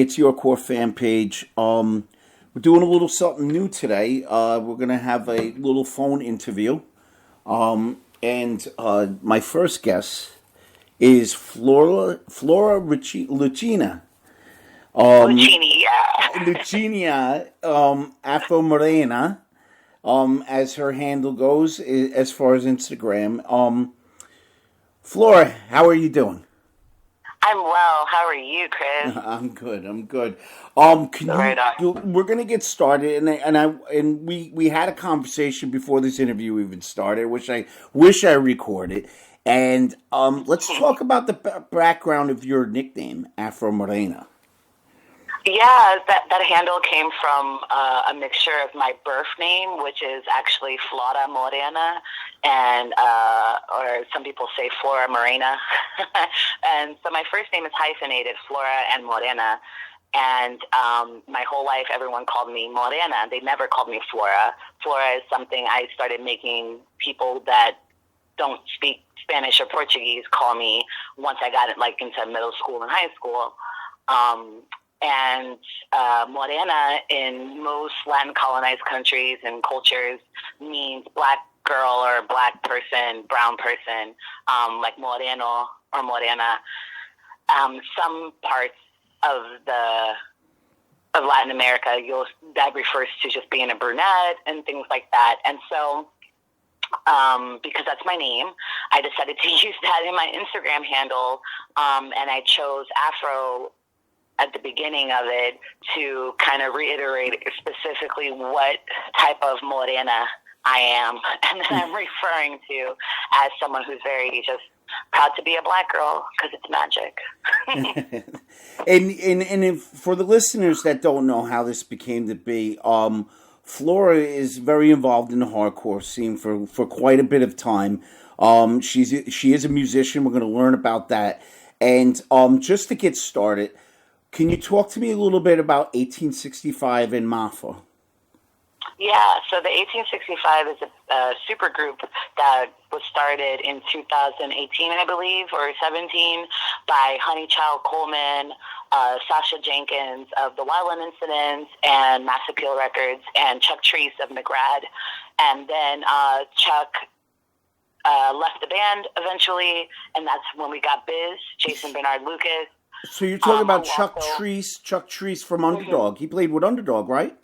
It's Your Core fan page. We're doing a little something new today. We're gonna have a little phone interview. And my first guest is Lucina. Lucini, yeah. Lucinia Afro Morena, as her handle goes, as far as Instagram. Flora, how are you doing? I'm well. How are you, Chris? I'm good. I'm good. Can Right on. we're gonna get started, and we had a conversation before this interview even started, which I wish I recorded. And let's talk about the background of your nickname, Afro Morena. Yeah, that handle came from a mixture of my birth name, which is actually Flora Morena, and or some people say Flora Morena. And so my first name is hyphenated, Flora and Morena. And my whole life, everyone called me Morena. They never called me Flora. Flora is something I started making people that don't speak Spanish or Portuguese call me once I got it into middle school and high school. And Morena in most Latin colonized countries and cultures means black girl or black person, brown person, like Moreno or Morena. Some parts of Latin America, that refers to just being a brunette and things like that. And so, because that's my name, I decided to use that in my Instagram handle, and I chose Afro at the beginning of it to kind of reiterate specifically what type of Morena I am, and then I'm referring to as someone who's very just proud to be a black girl because it's magic. And for the listeners that don't know how this became to be, Flora is very involved in the hardcore scene for quite a bit of time. She is a musician. We're going to learn about that. And just to get started, can you talk to me a little bit about 1865 and MAFAA? Yeah, so the 1865 is a super group that was started in 2018, I believe, or 17, by Honeychild Coleman, Sasha Jenkins of the Wildland Incidents and Mass Appeal Records, and Chuck Treese of McGrad. And then Chuck left the band eventually, and that's when we got Biz, Jason Bernard Lucas. So you're talking about Chuck Treese from Underdog. He played with Underdog, right?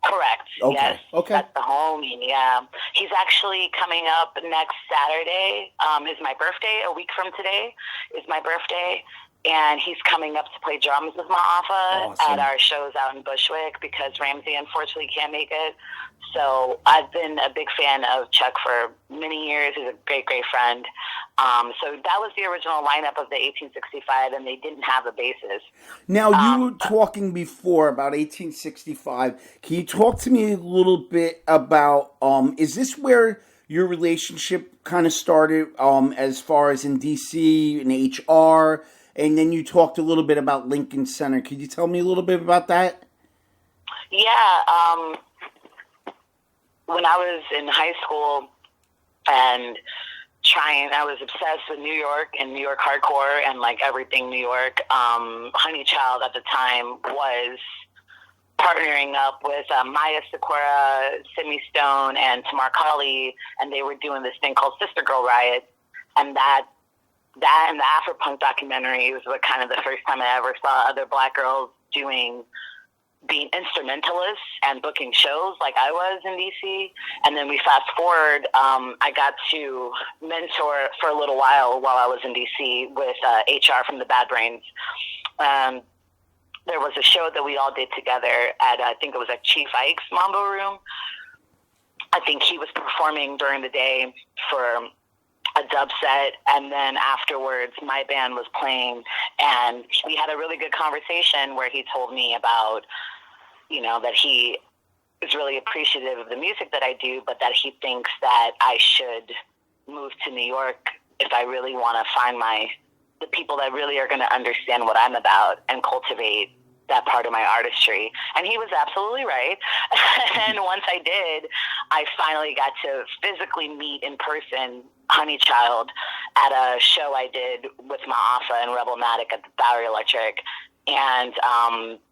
Correct. Okay. Yes. Okay. That's the homie. Yeah. He's actually coming up next Saturday. Is my birthday. A week from today is my birthday. And he's coming up to play drums with MAFAA at our shows out in Bushwick because Ramsey unfortunately can't make it. So I've been a big fan of Chuck for many years. He's a great, great friend. So that was the original lineup of the 1865, and they didn't have a bassist. Now, you were talking before about 1865. Can you talk to me a little bit about, is this where your relationship kind of started as far as in D.C. and HR? And then you talked a little bit about Lincoln Center. Could you tell me a little bit about that? Yeah. When I was in high school and I was obsessed with New York and New York hardcore and everything New York. Honeychild at the time was partnering up with Maya Sakura, Sydney Stone, and Tamar Kali, and they were doing this thing called Sister Girl Riot, and that and the Afropunk documentary was kind of the first time I ever saw other black girls being instrumentalists and booking shows like I was in DC. And then we fast forward, I got to mentor for a little while I was in DC with HR from the Bad Brains. There was a show that we all did together at, I think it was at Chief Ike's Mambo Room. I think he was performing during the day for a dub set, and then afterwards my band was playing, and we had a really good conversation where he told me about, that he is really appreciative of the music that I do, but that he thinks that I should move to New York if I really want to find the people that really are going to understand what I'm about and cultivate that part of my artistry. And he was absolutely right. And once I did, I finally got to physically meet in person Honeychild at a show I did with MAFAA and Rebelmatic at the Bowery Electric. And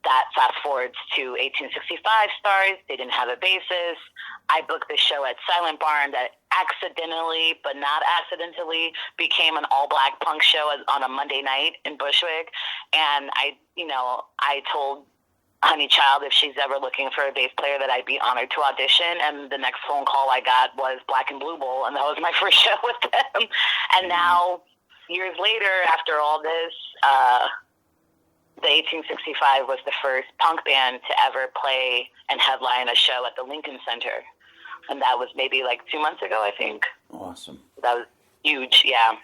that fast forwards to 1865 stars. They didn't have a bassist. I booked this show at Silent Barn that accidentally, but not accidentally, became an all-black punk show on a Monday night in Bushwick. And I told Honey Child, if she's ever looking for a bass player, that I'd be honored to audition. And the next phone call I got was Black and Blue Bowl, and that was my first show with them. And now, years later, after all this, the 1865 was the first punk band to ever play and headline a show at the Lincoln Center. And that was maybe like 2 months ago, I think. Awesome. That was huge, yeah.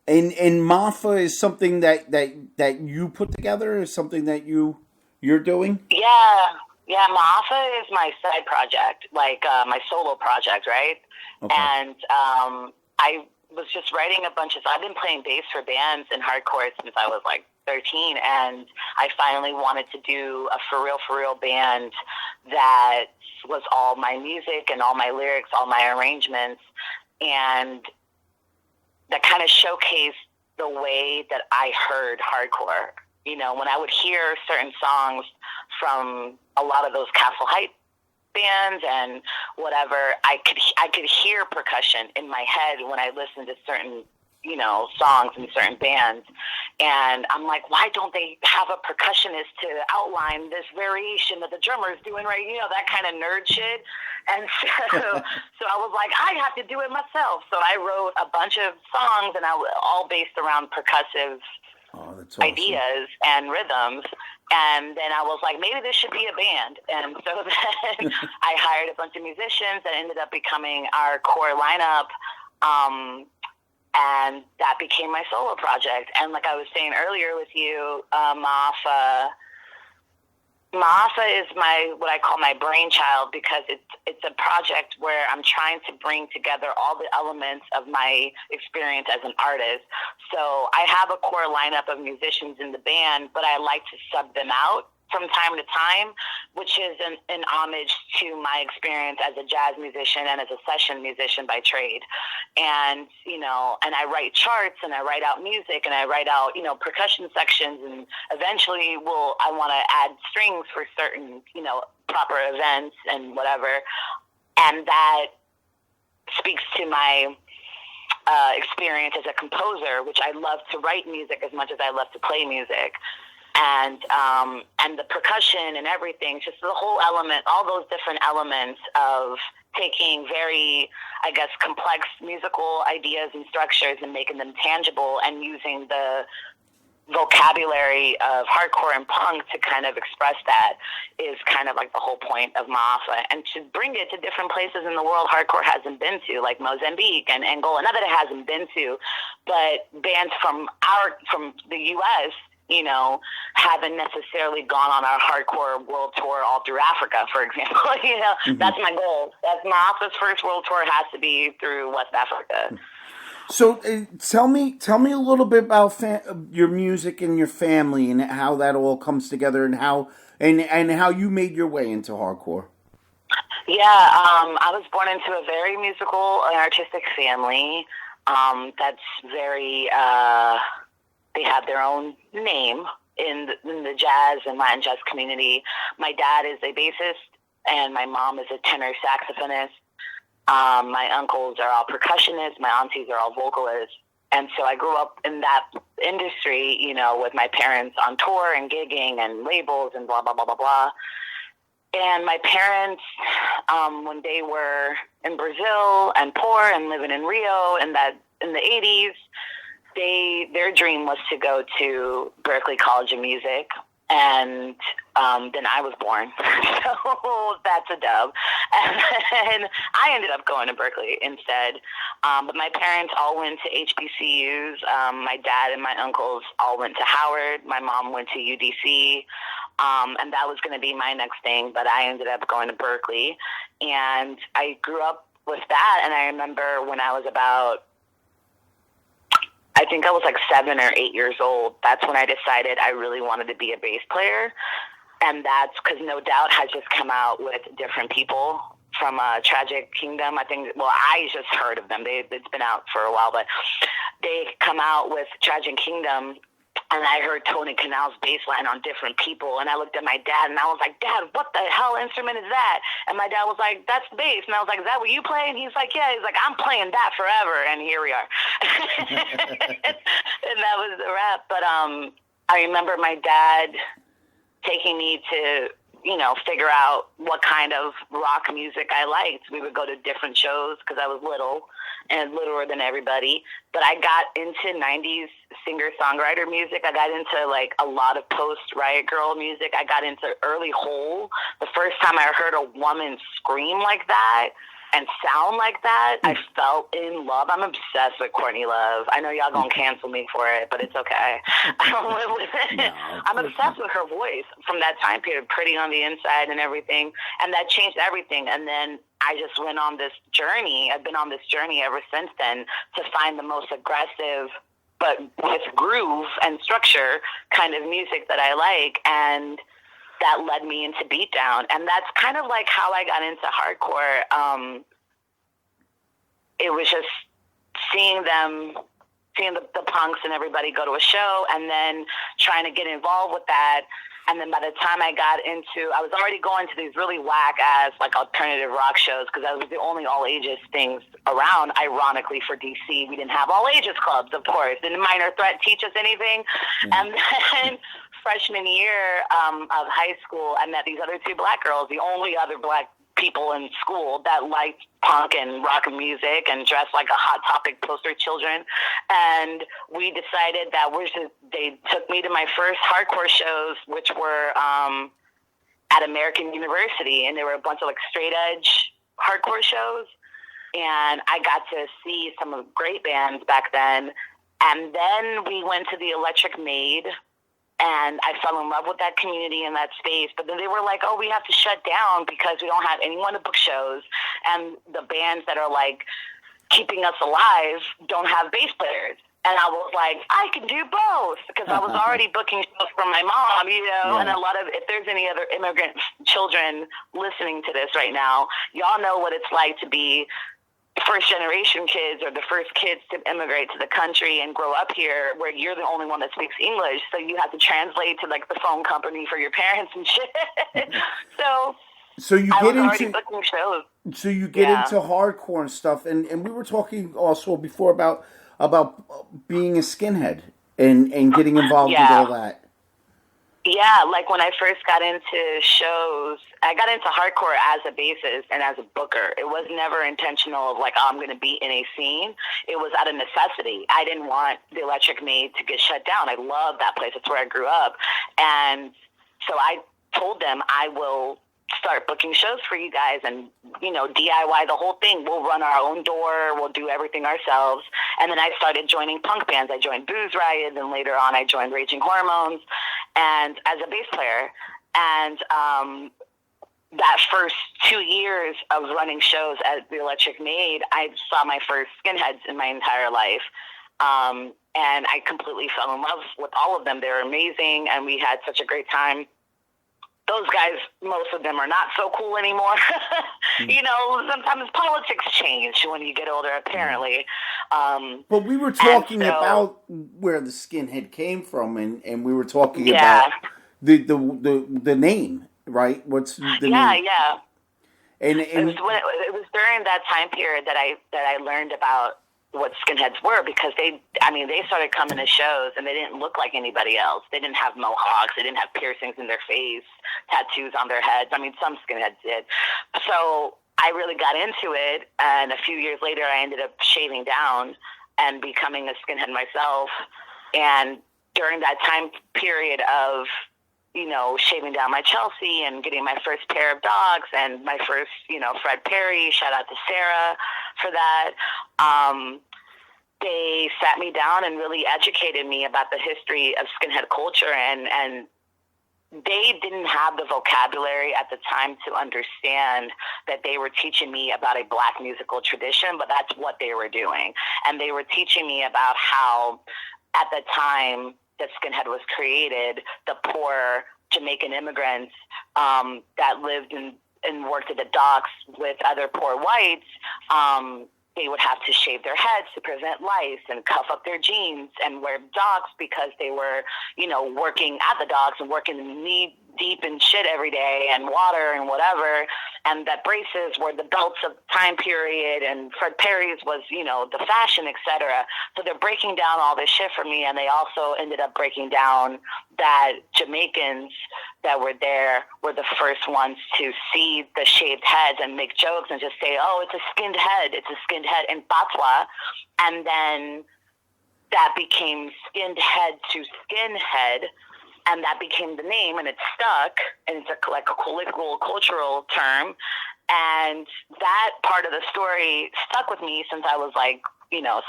And MAFAA is something that you put together, is something that you're doing? Yeah, MAFAA is my side project, like my solo project, right? Okay. And I was just writing a bunch of, I've been playing bass for bands in hardcore since I was like 13, and I finally wanted to do a for real band that was all my music and all my lyrics, all my arrangements, and that kind of showcased the way that I heard hardcore. You know, when I would hear certain songs from a lot of those Castle Heights bands and whatever, I could hear percussion in my head when I listened to certain, you know, songs in certain bands. And I'm like, why don't they have a percussionist to outline this variation that the drummer is doing, right? You know, that kind of nerd shit. And so I was like, I have to do it myself. So I wrote a bunch of songs, and all based around percussive ideas and rhythms. And then I was like, maybe this should be a band. And so then I hired a bunch of musicians that ended up becoming our core lineup. And that became my solo project. And like I was saying earlier with you, MAFAA is what I call my brainchild, because it's a project where I'm trying to bring together all the elements of my experience as an artist. So I have a core lineup of musicians in the band, but I like to sub them out from time to time, which is an homage to my experience as a jazz musician and as a session musician by trade. And, you know, and I write charts and I write out music and I write out, you know, percussion sections, and eventually I want to add strings for certain, you know, proper events and whatever. And that speaks to my experience as a composer, which I love to write music as much as I love to play music. And the percussion and everything, just the whole element, all those different elements of taking very, I guess, complex musical ideas and structures and making them tangible, and using the vocabulary of hardcore and punk to kind of express that, is kind of like the whole point of MAFAA, and to bring it to different places in the world hardcore hasn't been to, like Mozambique and Angola. Not that it hasn't been to, but bands from the U.S., you know, haven't necessarily gone on our hardcore world tour all through Africa, for example. You know, mm-hmm. That's my goal. That's MAFAA's first world tour has to be through West Africa. So tell me a little bit about your music and your family and how that all comes together, and how you made your way into hardcore. Yeah, I was born into a very musical and artistic family. That's very. They have their own name in the jazz and Latin jazz community. My dad is a bassist, and my mom is a tenor saxophonist. My uncles are all percussionists. My aunties are all vocalists. And so I grew up in that industry, you know, with my parents on tour and gigging and labels and blah, blah, blah, blah, blah. And my parents, when they were in Brazil and poor and living in Rio in the 80s, their dream was to go to Berklee College of Music, and then I was born, so that's a dub. And I ended up going to Berklee instead, but my parents all went to HBCUs. My dad and my uncles all went to Howard. My mom went to UDC, and that was going to be my next thing, but I ended up going to Berklee, and I grew up with that. And I remember when I was I think I was like 7 or 8 years old. That's when I decided I really wanted to be a bass player. And that's because No Doubt has just come out with different people from Tragic Kingdom. I think, well, I just heard of them. It's been out for a while, but they come out with Tragic Kingdom and I heard Tony Canal's bass line on Different People, and I looked at my dad, and I was like, Dad, what the hell instrument is that? And my dad was like, that's bass. And I was like, is that what you play? And he's like, yeah. He's like, I'm playing that forever, and here we are. And that was the rap. But I remember my dad taking me to, figure out what kind of rock music I liked. We would go to different shows because I was little and littler than everybody. But I got into 90s singer-songwriter music. I got into, like, a lot of post-Riot Girl music. I got into early Hole. The first time I heard a woman scream like that and sound like that, I fell in love. I'm obsessed with Courtney Love. I know y'all gonna cancel me for it, but it's okay. I don't live with it. No, I'm obsessed with her voice from that time period, Pretty on the Inside and everything, and that changed everything. And then I just went on this journey. I've been on this journey ever since then to find the most aggressive, but with groove and structure kind of music that I like, and that led me into Beatdown. And that's kind of like how I got into hardcore. It was just seeing the punks and everybody go to a show, and then trying to get involved with that. And then by the time I was already going to these really whack-ass, like, alternative rock shows, because that was the only all-ages things around, ironically, for D.C. We didn't have all-ages clubs, of course. Didn't Minor Threat teach us anything? Mm-hmm. And then freshman year of high school, I met these other two black girls, the only other black people in school that liked punk and rock music and dressed like a Hot Topic poster children. And we decided that they took me to my first hardcore shows, which were at American University, and there were a bunch of, like, straight edge hardcore shows. And I got to see some of the great bands back then. And then we went to the Electric Maid, and I fell in love with that community and that space. But then they were like, oh, we have to shut down because we don't have anyone to book shows. And the bands that are, like, keeping us alive don't have bass players. And I was like, I can do both, because I was already booking shows for my mom, Yeah. And if there's any other immigrant children listening to this right now, y'all know what it's like to be first generation kids or the first kids to immigrate to the country and grow up here, where you're the only one that speaks English, so you have to translate to, like, the phone company for your parents and shit. So you get into booking shows. So you get into hardcore and stuff, and we were talking also before about being a skinhead and getting involved with all that. Yeah, like when I first got into shows, I got into hardcore as a bassist and as a booker. It was never intentional of, like, oh, I'm going to be in a scene. It was out of necessity. I didn't want the Electric Maid to get shut down. I love that place. It's where I grew up. And so I told them, I will start booking shows for you guys and, DIY the whole thing. We'll run our own door. We'll do everything ourselves. And then I started joining punk bands. I joined Booze Riot, and later on I joined Raging Hormones, and as a bass player. And that first 2 years of running shows at the Electric Maid, I saw my first skinheads in my entire life. And I completely fell in love with all of them. They were amazing, and we had such a great time. Those guys, most of them are not so cool anymore. Sometimes politics change when you get older, apparently. But we were talking about where the skinhead came from, and we were talking about the name, right? What's the name? Yeah. And it was during that time period that I learned about what skinheads were, because they started coming to shows and they didn't look like anybody else. They didn't have mohawks. They didn't have piercings in their face, tattoos on their heads. Some skinheads did. So I really got into it, and a few years later I ended up shaving down and becoming a skinhead myself. And during that time period of, shaving down my Chelsea and getting my first pair of dogs and my first, Fred Perry, shout out to Sarah for that. They sat me down and really educated me about the history of skinhead culture, and they didn't have the vocabulary at the time to understand that they were teaching me about a Black musical tradition, but that's what they were doing. And they were teaching me about how, at the time that skinhead was created, the poor Jamaican immigrants that lived and worked at the docks with other poor whites, they would have to shave their heads to prevent lice and cuff up their jeans and wear docks because they were, working at the docks and working knee deep in shit every day and water and whatever. And that braces were the belts of time period, and Fred Perry's was, the fashion, etc. So they're breaking down all this shit for me, and they also ended up breaking down that Jamaicans that were there were the first ones to see the shaved heads and make jokes and just say, oh, it's a skinned head in Patois. And then that became skinned head to skin head, and that became the name, and it stuck, and it's like a colloquial cultural term. And that part of the story stuck with me since I was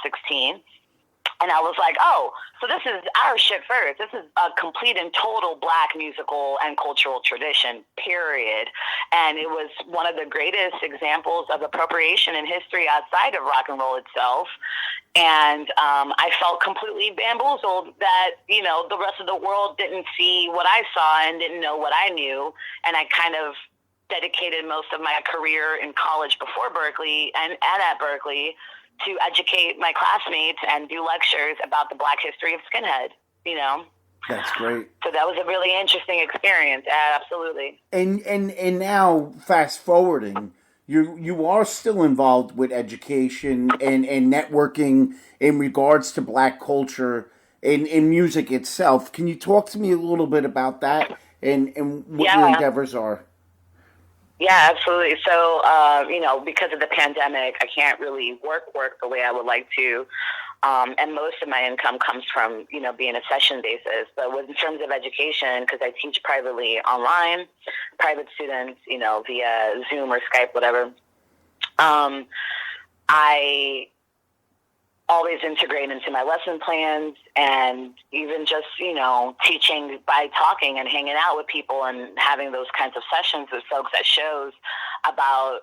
16. And I was like, oh, so this is our shit first. This is a complete and total Black musical and cultural tradition, period. And it was one of the greatest examples of appropriation in history outside of rock and roll itself. And I felt completely bamboozled that, the rest of the world didn't see what I saw and didn't know what I knew. And I kind of dedicated most of my career in college before Berkeley and at Berkeley to educate my classmates and do lectures about the Black history of skinhead, That's great. So that was a really interesting experience, absolutely. And now, fast forwarding, you are still involved with education and networking in regards to Black culture and in music itself. Can you talk to me a little bit about that and what your endeavors are? Yeah, absolutely. So, because of the pandemic, I can't really work the way I would like to. And most of my income comes from, being a session basis. But in terms of education, because I teach privately online, private students, via Zoom or Skype, whatever, I always integrate into my lesson plans, and even just, teaching by talking and hanging out with people and having those kinds of sessions with folks at shows about,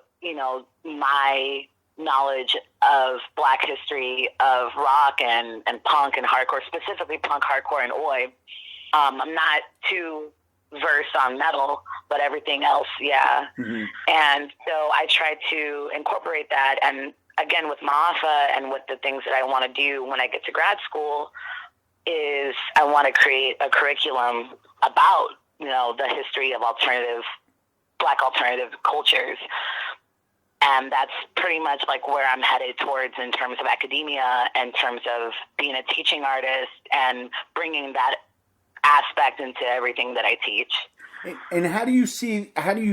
my knowledge of Black history of rock and punk and hardcore, specifically punk, hardcore, and oi. I'm not too versed on metal, but everything else, yeah. Mm-hmm. And so I try to incorporate that, and again, with MAFAA and with the things that I want to do when I get to grad school is I want to create a curriculum about, the history of Black alternative cultures. And that's pretty much where I'm headed towards in terms of academia, in terms of being a teaching artist and bringing that aspect into everything that I teach. And how do you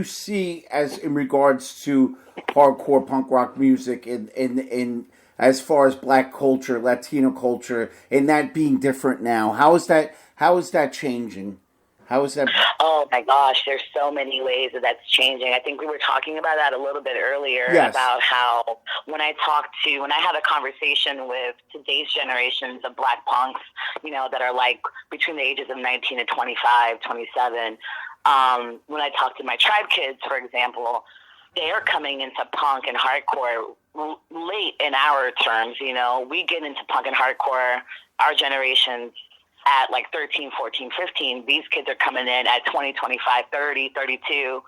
see as in regards to hardcore punk rock music and as far as Black culture, Latino culture, and that being different now? How is that changing? How is that? Oh my gosh, there's so many ways that's changing. I think we were talking about that a little bit earlier, yes, about how when I have a conversation with today's generations of Black punks, that are between the ages of 19 and 25, 27, when I talk to my tribe kids, for example, they're coming into punk and hardcore late in our terms. We get into punk and hardcore, our generations, at 13, 14, 15. These kids are coming in at 20, 25, 30, 32,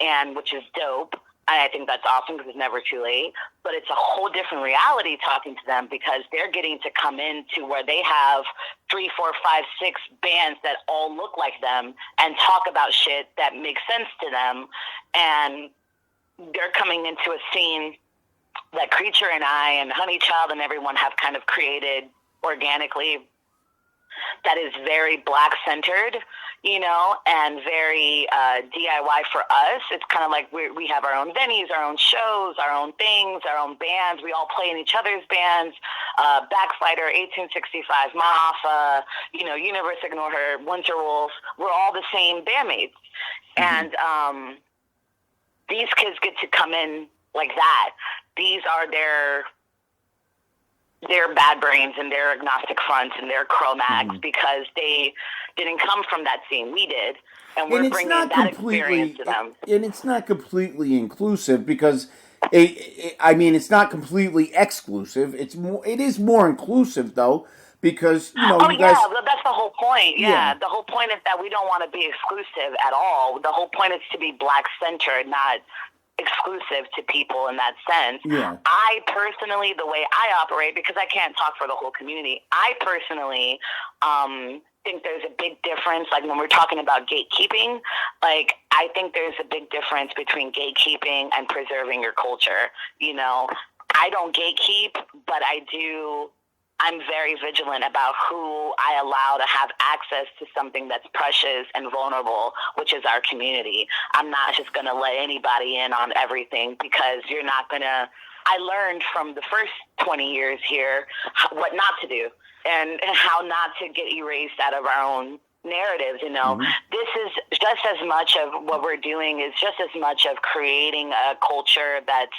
and which is dope. And I think that's awesome because it's never too late. But it's a whole different reality talking to them because they're getting to come into where they have 3, 4, 5, 6 bands that all look like them and talk about shit that makes sense to them. And they're coming into a scene that Creature and I and Honeychild and everyone have kind of created organically that is very Black-centered, and very DIY for us. It's kind of like we have our own venues, our own shows, our own things, our own bands. We all play in each other's bands. Backslide, 1865, MAFAA, Universe Ignore Her, Winterwolf. We're all the same bandmates. Mm-hmm. And these kids get to come in like that. These are their bad brains and their agnostic fronts and their Cro-Mags because they didn't come from that scene. We did. And we're bringing that experience to them. And it's not completely inclusive because, it's not completely exclusive. It is more inclusive, though, because, you guys... that's the whole point. Yeah, the whole point is that we don't want to be exclusive at all. The whole point is to be Black-centered, not exclusive to people in that sense. Yeah. I personally, the way I operate, because I can't talk for the whole community, I personally think there's a big difference. Like when we're talking about gatekeeping, like I think there's a big difference between gatekeeping and preserving your culture. You know, I don't gatekeep, but I'm very vigilant about who I allow to have access to something that's precious and vulnerable, which is our community. I'm not just going to let anybody in on everything, because you're not going to. I learned from the first 20 years here what not to do and how not to get erased out of our own narratives. You know, this is just as much of what we're doing is just as much of creating a culture that's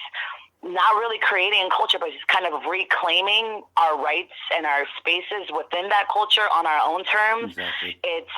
not really creating a culture, but just kind of reclaiming our rights and our spaces within that culture on our own terms. Exactly. It's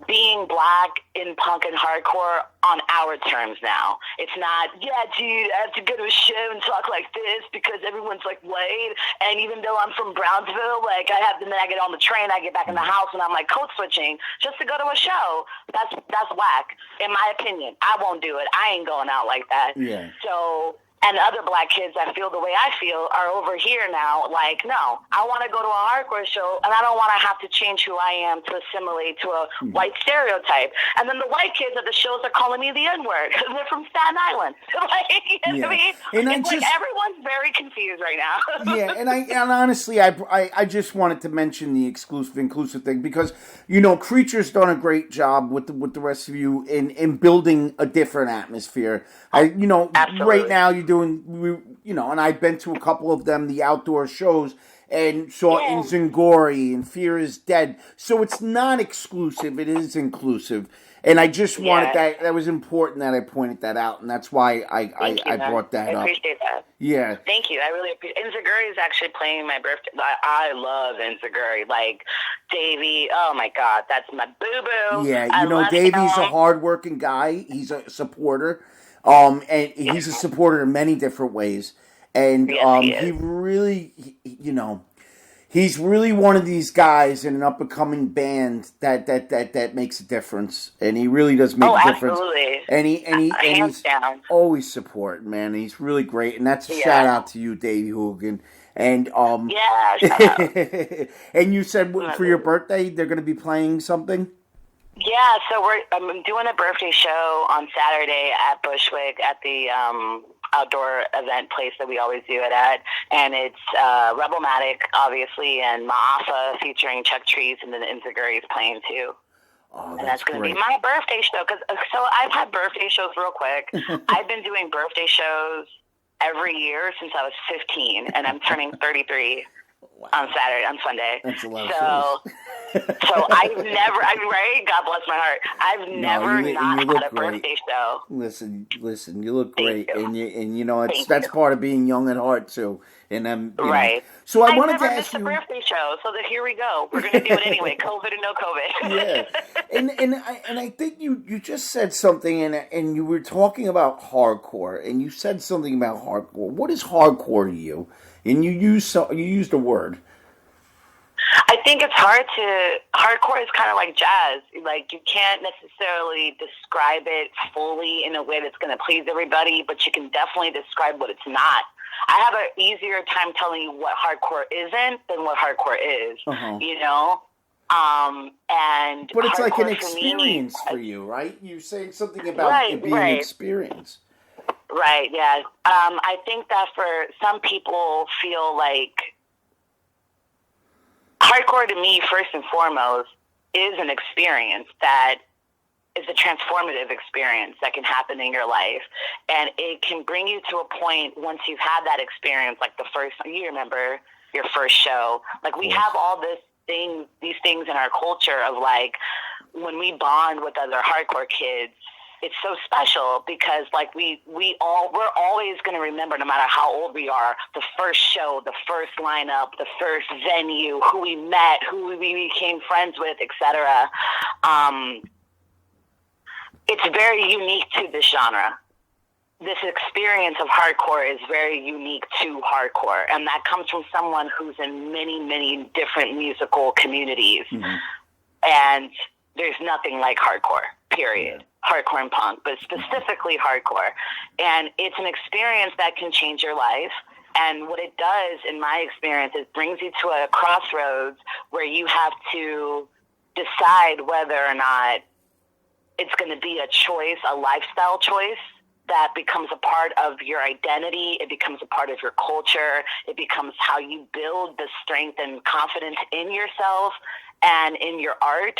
being Black in punk and hardcore on our terms now. It's not, yeah, dude, I have to go to a show and talk like this because everyone's like white. And even though I'm from Brownsville, like I get on the train, I get back in the house, and I'm like code switching just to go to a show. That's whack, in my opinion. I won't do it. I ain't going out like that. Yeah. So. And other Black kids that feel the way I feel are over here now, like, no, I want to go to a hardcore show, and I don't want to have to change who I am to assimilate to a white stereotype. And then the white kids at the shows are calling me the N-word because they're from Staten Island. Like, you know what I mean? And it's like everyone's very confused right now. Yeah, and honestly, I just wanted to mention the inclusive thing because, you know, Creature's done a great job with the rest of you in building a different atmosphere. Absolutely. Right now you're doing, and I've been to a couple of them, the outdoor shows, and saw Inzingori and Fear is Dead. So it's not exclusive, it is inclusive. And I just wanted that was important that I pointed that out, and that's why I brought that up. I appreciate that. Yeah. Thank you. I really appreciate it. Inziguri is actually playing my birthday. I love Inziguri. Like, Davey, oh my God, that's my boo-boo. Yeah, Davey's a hard-working guy. He's a supporter. And he's a supporter in many different ways. And he really, he's really one of these guys in an up-and-coming band that makes a difference. And he really does make a difference. Absolutely. And he's down. always supporting, man. He's really great. And that's a shout-out to you, Davey Hooligan. And shout out. And you said for your birthday they're going to be playing something? Yeah, so I'm doing a birthday show on Saturday at Bushwick at the outdoor event place that we always do it at, and it's Rebelmatic, obviously, and MAFAA featuring Chuck Trees, and then Inziguri is playing too. Oh, and that's going to be my birthday show. So I've had birthday shows real quick. I've been doing birthday shows every year since I was 15, and I'm turning 33. Wow. On Sunday. That's a lot So I've never, right? God bless my heart. I've never not had a birthday show. Listen, you look great, and that's part of being young at heart too. And right. So I wanted to ask you a birthday show. So that here we go. We're going to do it anyway. COVID and no COVID. Yeah, and I think you just said something, and you were talking about hardcore, and you said something about hardcore. What is hardcore to you? And you used a word. I think it's hardcore is kind of like jazz. Like, you can't necessarily describe it fully in a way that's going to please everybody, but you can definitely describe what it's not. I have an easier time telling you what hardcore isn't than what hardcore is, But it's like an experience for you, right? You're saying something about it being an experience. Right, yeah. I think that for some people feel like hardcore to me, first and foremost, is an experience that is a transformative experience that can happen in your life. And it can bring you to a point once you've had that experience, like you remember your first show. Like, we have all these things in our culture of, like, when we bond with other hardcore kids, it's so special because, like, we're always going to remember, no matter how old we are, the first show, the first lineup, the first venue, who we met, who we became friends with, etc. It's very unique to this genre. This experience of hardcore is very unique to hardcore, and that comes from someone who's in many, many different musical communities. Mm-hmm. And there's nothing like hardcore, period. hardcore and punk, but specifically hardcore. And it's an experience that can change your life. And what it does, in my experience, is brings you to a crossroads where you have to decide whether or not it's going to be a choice, a lifestyle choice that becomes a part of your identity. It becomes a part of your culture. It becomes how you build the strength and confidence in yourself and in your art.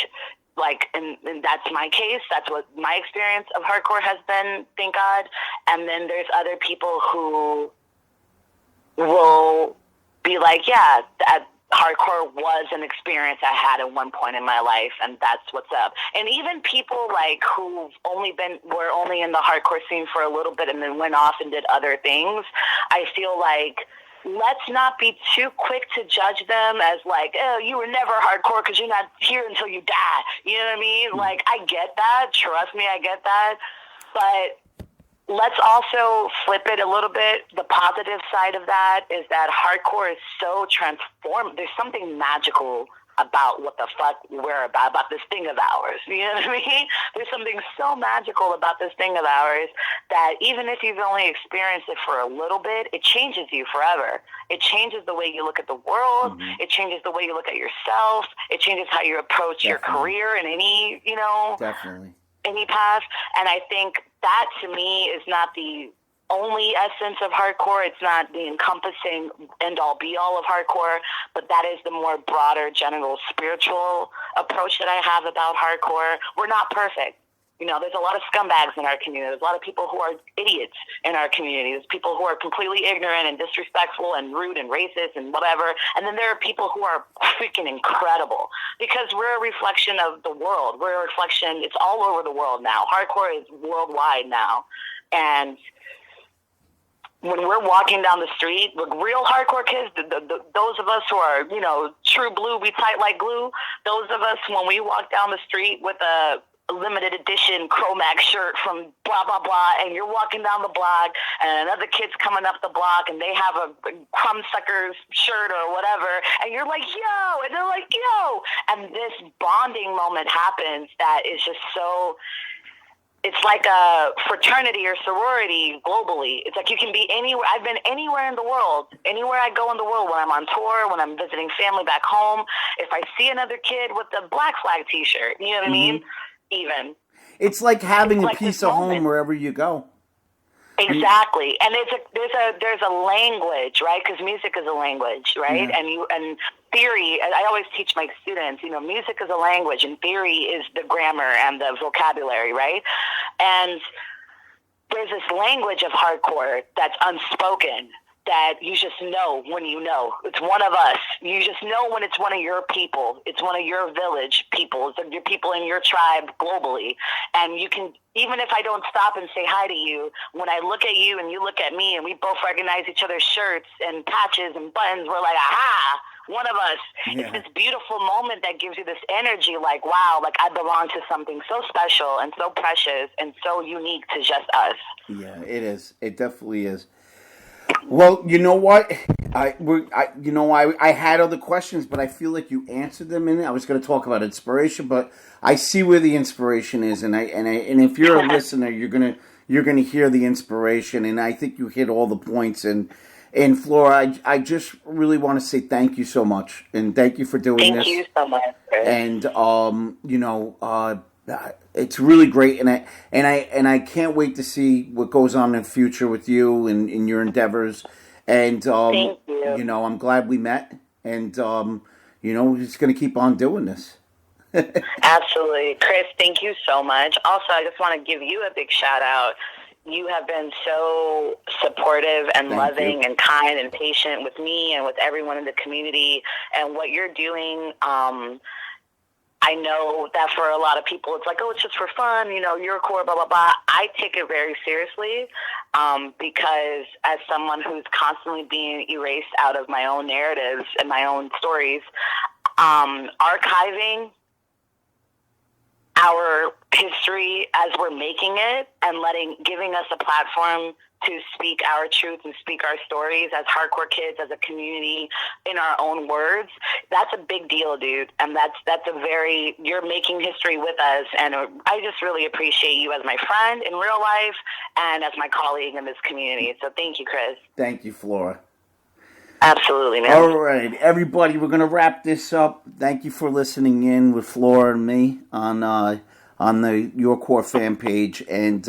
Like, and that's my case. That's what my experience of hardcore has been, thank God. And then there's other people who will be like, yeah, that hardcore was an experience I had at one point in my life, and that's what's up. And even people like who were only in the hardcore scene for a little bit and then went off and did other things, I feel like let's not be too quick to judge them as like, oh, you were never hardcore because you're not here until you die. You know what I mean? Like, I get that. Trust me, I get that. But let's also flip it a little bit. The positive side of that is that hardcore is so transformed. There's something magical about what the fuck we're about this thing of ours. You know what I mean? There's something so magical about this thing of ours that even if you've only experienced it for a little bit, it changes you forever. It changes the way you look at the world. Mm-hmm. It changes the way you look at yourself. It changes how you approach your career in any, any path. And I think that to me is not the only essence of hardcore. It's not the encompassing end-all be-all of hardcore, but that is the more broader, general, spiritual approach that I have about hardcore. We're not perfect. There's a lot of scumbags in our community. There's a lot of people who are idiots in our community. There's people who are completely ignorant and disrespectful and rude and racist and whatever. And then there are people who are freaking incredible because we're a reflection of the world. We're a reflection. It's all over the world now. Hardcore is worldwide now. And when we're walking down the street with real hardcore kids, those of us who are, true blue, we tight like glue, those of us, when we walk down the street with a limited edition Chromax shirt from blah, blah, blah, and you're walking down the block and another kid's coming up the block and they have a Crumbsuckers shirt or whatever, and you're like, yo, and they're like, yo, and this bonding moment happens that is just so... It's like a fraternity or sorority globally. It's like you can be anywhere. I've been anywhere in the world, anywhere I go in the world, when I'm on tour, when I'm visiting family back home. If I see another kid with a Black Flag t-shirt, you know what I mean? Even. It's like having a piece of home wherever you go. Exactly. And there's a language, right? Because music is a language, right? Yeah. And theory, I always teach my students, music is a language and theory is the grammar and the vocabulary, right? And there's this language of hardcore that's unspoken that you just know when you know. It's one of us. You just know when it's one of your people. It's one of your village people. It's your people in your tribe globally. And you can, even if I don't stop and say hi to you, when I look at you and you look at me and we both recognize each other's shirts and patches and buttons, we're like, aha, one of us. Yeah. It's this beautiful moment that gives you this energy like, wow, like I belong to something so special and so precious and so unique to just us. Yeah, it is. It definitely is. Well, you know what? I had other questions, but I feel like you answered them in it. I was going to talk about inspiration, but I see where the inspiration is, and if you're a listener, you're gonna hear the inspiration, and I think you hit all the points. And Flora, I just really want to say thank you so much, and thank you for doing this. Thank you so much, Chris. And it's really great, and I can't wait to see what goes on in the future with you and in your endeavors. And thank you. I'm glad we met, and we're just going to keep on doing this. Absolutely, Chris. Thank you so much. Also, I just want to give you a big shout out. You have been so supportive and loving and kind and patient with me and with everyone in the community, and what you're doing. I know that for a lot of people, it's like, oh, it's just for fun, you're a core, blah, blah, blah. I take it very seriously because as someone who's constantly being erased out of my own narratives and my own stories, archiving our history as we're making it and giving us a platform to speak our truth and speak our stories as hardcore kids, as a community, in our own words. That's a big deal, dude. And you're making history with us. And I just really appreciate you as my friend in real life and as my colleague in this community. So thank you, Chris. Thank you, Flora. Absolutely, man. All right, everybody, we're going to wrap this up. Thank you for listening in with Flora and me on the Your Core fan page, and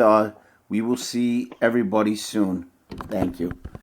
we will see everybody soon. Thank you.